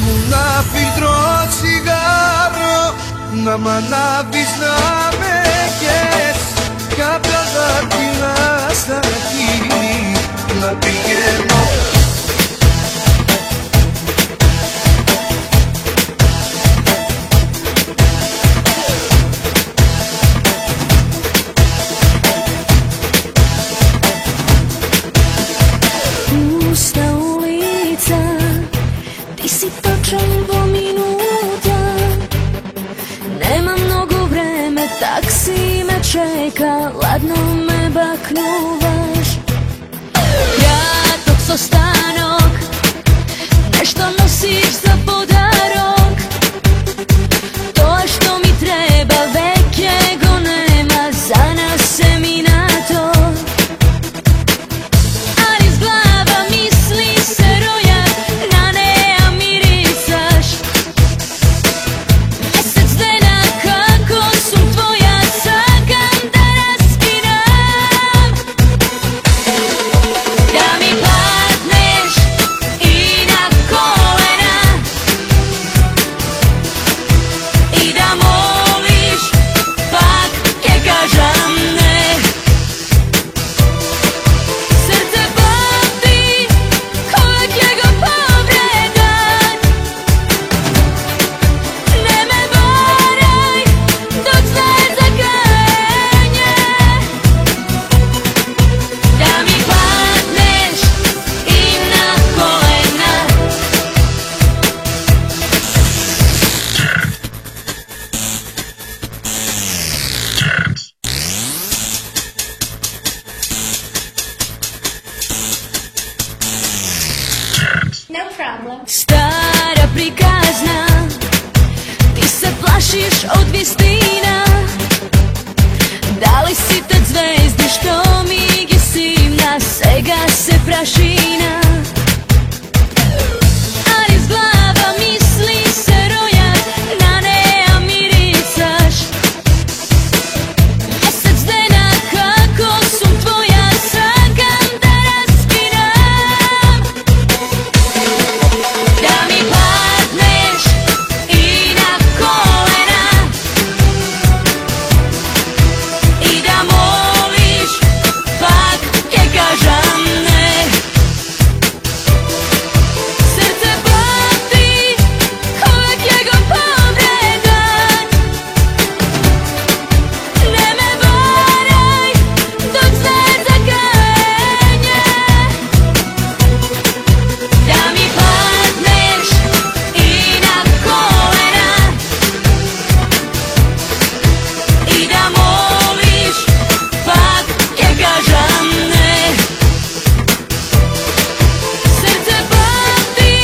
μου ένα φιλτρό τσιγάρο, να μ' ανάβεις να με καίς, κι απ' τα δάχτυλα στα χείλη να πηγαίνω. Taksi me čeka, ladno me baknuvaš. Kratok sostanog, nešto nosiš za podarok. To je što mi treba, većego nema za nas seminator. Ali z glava misli se roja, na neja mirisaš. Mjesec dana kako su tvoja, sakam da raskidam. Da mi padneš i na kolena i da moliš, pak ke kažam ne. Srce pati kojeg je go povredan. Ne me varaj dok znaje za kajanje. Da mi padneš i na kolena. No problem. Stara prikazna, ti se plašiš od vistina. Da li si tad zvezdi što migi simna, sega se prašina. Ali z glava misli se roja, na neja mirisaš. Mjesec dana kako su tvoja, sakam da raskidam. Da mi padneš i na kolena i da moliš, pak ke kažam ne. Srce pati kojeg je go povredan. Ne me varaj dok znaje za kajanje. Da mi padneš i na kolena i da moliš, pak ke kažam ne. Srce pati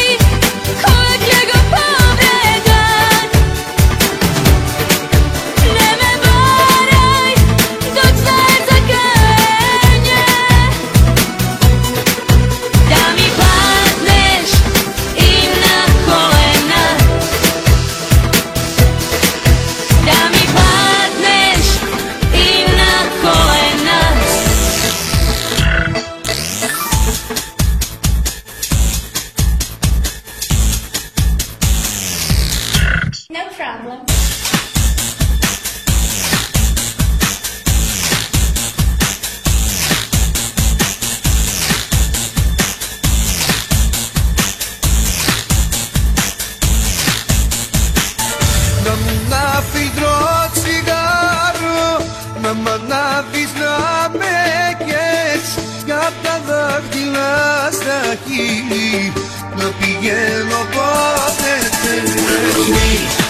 kojeg je go povredan. Ne me varaj dok znaje za kajanje. Da mi padneš i na kolena. Da mi padneš i na kolena. No problem. Να μου ένα φιλτρό τσιγάρο, να μ' ανάβεις να με καίς, κι απ' τα δάχτυλα στα χείλη να πηγαίνω πότε θες.